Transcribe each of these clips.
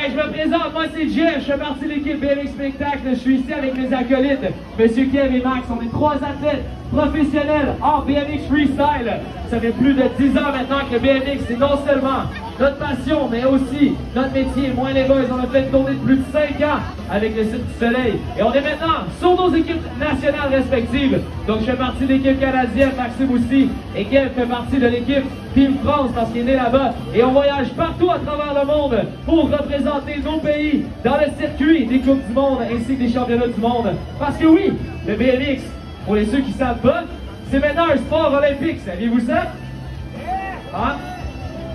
Alright, je me présente, moi c'est Jeff, je fais partie de l'équipe BMX Spectacle, je suis ici avec mes acolytes, Monsieur Kev et Max, on est 3 athlètes professionnels en BMX Freestyle. Ça fait plus de 10 ans maintenant que le BMX c'est non seulement notre passion, mais aussi notre métier. Moi et les boys, on a fait une tournée de plus de 5 ans avec le Cirque du Soleil. Et on est maintenant sur nos équipes nationales respectives. Donc je fais partie de l'équipe canadienne, Maxime aussi, et Kev fait partie de l'équipe Team France parce qu'il est né là-bas. Et on voyage partout à travers le monde pour représenter nos pays dans le circuit des Coupes du Monde ainsi que des Championnats du Monde. Parce que oui, le BMX, pour les ceux qui ne savent pas, c'est maintenant un sport olympique. Saviez-vous ça? Hein?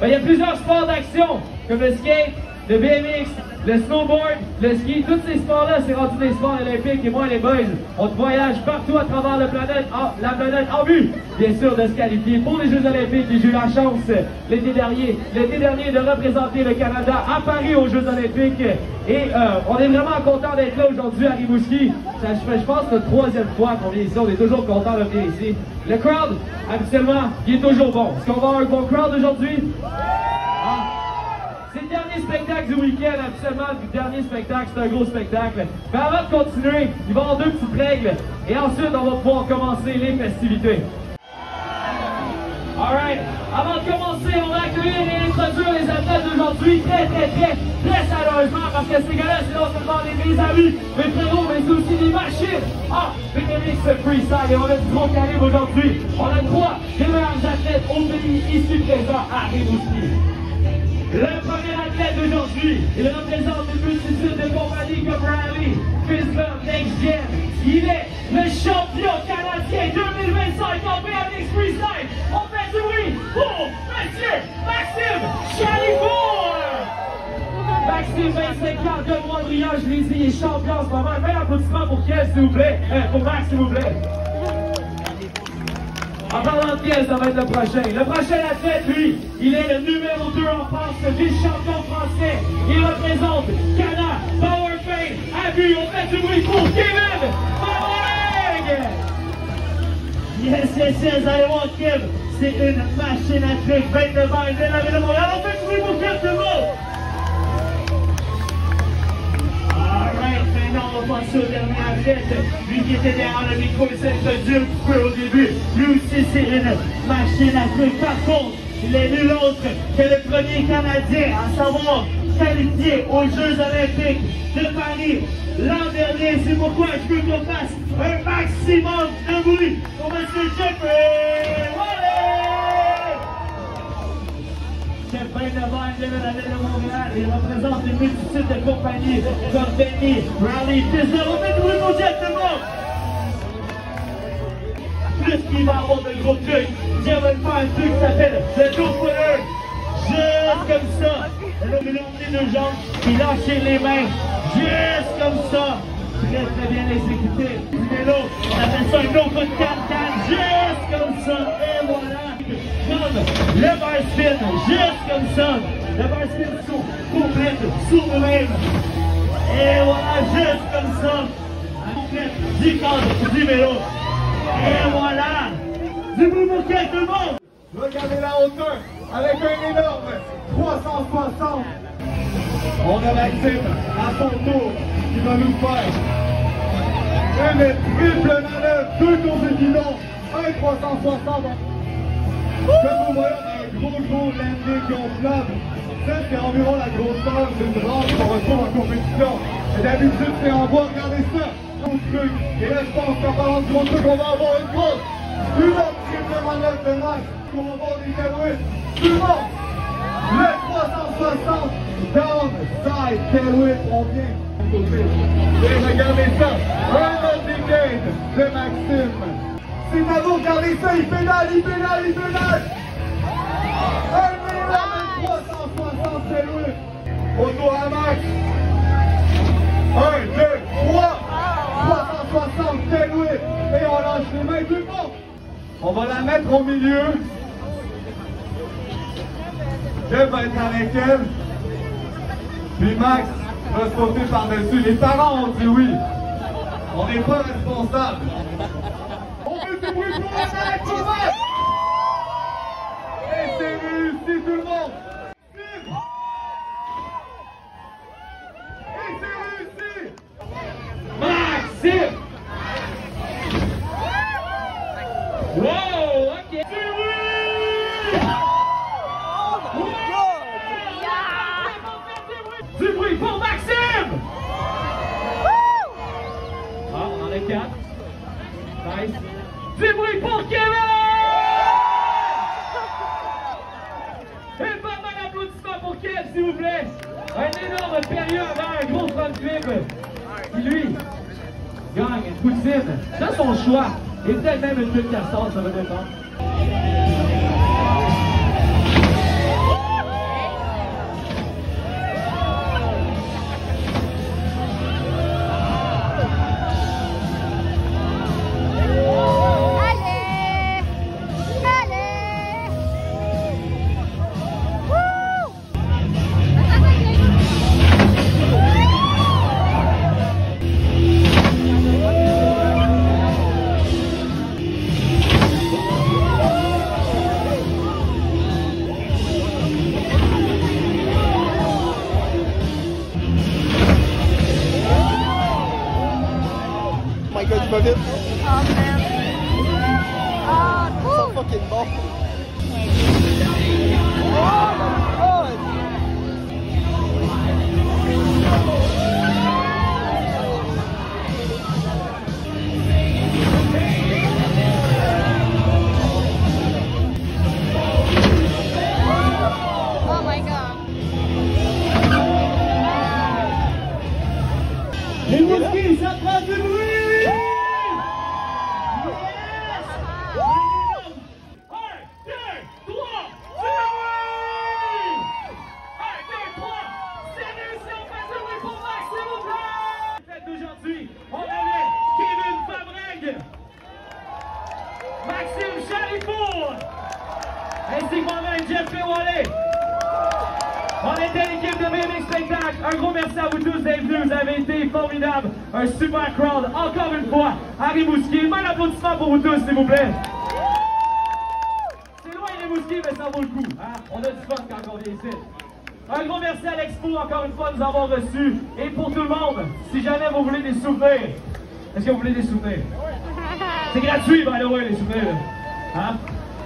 Ben, il y a plusieurs sports d'action, comme le skate, le BMX, le snowboard, le ski. Tous ces sports-là, c'est rendu des sports olympiques. Et moi et les boys, on voyage partout à travers la planète en vue, bien sûr, de se qualifier pour les Jeux olympiques. J'ai eu la chance l'été dernier de représenter le Canada à Paris aux Jeux olympiques. Et on est vraiment content d'être là aujourd'hui à Rimouski. Je pense que notre 3e fois qu'on vient ici, on est toujours content de venir ici. Le crowd, habituellement, il est toujours bon. Est-ce qu'on va avoir un bon crowd aujourd'hui? C'est le dernier spectacle du week-end, absolument. Le dernier spectacle, c'est un gros spectacle. Mais avant de continuer, il va y avoir 2 petites règles. Et ensuite, on va pouvoir commencer les festivités. Alright. Avant de commencer, on va accueillir et introduire les athlètes d'aujourd'hui très sérieusement. Parce que ces gars-là, c'est non seulement mes amis, mes frérots, mais c'est aussi des machines. BMX Freestyle. Et on a du gros calibre aujourd'hui. On a 3 des meilleurs athlètes au pays ici présents à Rimouski. Le premier athlète d'aujourd'hui, il représente une multitude de compagnies comme Rally, Fizbum, Next Gen. Il est le champion canadien 2025 en BMX Freestyle. On fait du bruit pour Monsieur Maxime Chalifour. Maxime, 25 ans, donne-moi brillant, je l'ai dit, il est champion en ce moment. Un bel applaudissement pour Kev, s'il vous plaît. Pour Max, s'il vous plaît. En parlant de Kev, ça va être le prochain. Le prochain athlète, lui, il est le numéro 2 en France, vice-champion français. Il représente Cana, Powerfame, Abus. On fait du bruit pour Kevin Mamareg. Yes, allez voir Kev. C'est une machine à trick, 29 ans, il vient de la ville de Montréal. On fait du bruit pour Kev, tout le monde. Maintenant, on va passer au dernier athlète. Lui qui était derrière le micro, il s'est introduit un petit peu au début. Lui aussi, c'est une machine à truc. Par contre, il est nul autre que le premier Canadien à savoir qualifié aux Jeux Olympiques de Paris l'an dernier. C'est pourquoi je veux qu'on fasse un maximum de bruit pour M. Jeffrey Wallet. Chef 29 ans, il vient de la ville de Montréal. Il représente une multitude de compagnies comme Benny, Rally, Fizbum. On fait du bruit pour Jeff, tout le monde. Plus qu'il va avoir de gros trucs, Jeff va faire un truc qui s'appelle le dos footer. Juste comme ça. Il a monté 2 jambes, il lâche les mains. Juste comme ça. Très bien exécuté. Et l'autre, on appelle ça un autre de can-can. Juste comme ça. Et voilà. Le bar spin, juste comme ça. Le bar spin complète sur nous-mêmes. Et voilà, juste comme ça. Complète du cadre du vélo. Et voilà. Du bruit pour tout le monde. Regardez la hauteur avec un énorme 360. On a Maxime à son tour qui va nous faire une triple manœuvre, 2 combinaisons, un 360. Comme vous voyez, on a un gros landing gonflable. Ça, c'est environ la grosseur d'une rampe qu'on retrouve en compétition. Et d'habitude, c'est en bois. Regardez ça, gros truc. Et là, je pense qu'en parlant de gros truc, on va avoir une autre triple manœuvre de Max. On va avoir des tailwhips. Suivant, le 360 down side tailwhip. On vient. Et regardez ça, un autre decade de Maxime. C'est à vous, regardez ça, il pédale. Un énorme 360 tailwhip. Autour à Max. 1, 2, 3. 360 tailwhip. Et on lâche les mains tout le monde. On va la mettre au milieu. Jeff va être avec elle. Puis Max va sauter par-dessus. Les parents ont dit oui. On n'est pas responsable. On fait du bruit pour Max, pour Max. Et c'est réussi tout le monde. pour Maxime! Ah, on en a 4. Nice. Du bruit pour Kevin! Et pas mal d'applaudissements pour Kev, s'il vous plaît. Un énorme périlleux avant un gros front flip. Qui, lui, gagne une poutine. C'est son choix. Et peut-être même une pute castor, ça va dépendre. Tu vas vite. Oh man. Ah, cool. C'est fucking bon. Oh my god. Oh my god. Les Wooskies, ça prend du bruit! Aujourd'hui, on avait Kevin Fabreg, Maxime Charifour, ainsi que moi-même, Jeff Wallet. On était l'équipe de BMX Spectacle. Un gros merci à vous tous d'être venus. Vous avez été formidables. Un super crowd, encore une fois, à Rimouski. Un applaudissement pour vous tous, s'il vous plaît. C'est loin Rimouski, mais ça vaut le coup. Hein? On a du fun quand on vient ici. Un gros merci à l'Expo, encore une fois, de nous avoir reçus. Et pour tout le monde, si jamais vous voulez des souvenirs, est-ce que vous voulez des souvenirs? C'est gratuit, by the way, les souvenirs. Hein?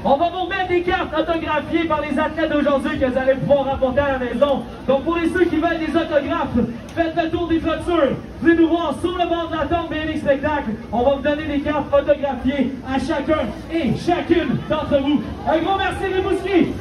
On va vous remettre des cartes autographiées par les athlètes d'aujourd'hui que vous allez pouvoir rapporter à la maison. Donc pour les ceux qui veulent des autographes, faites le tour des clôtures. Venez nous voir sur le bord de la tente BMX Spectacle. On va vous donner des cartes autographiées à chacun et chacune d'entre vous. Un gros merci les Rimouski.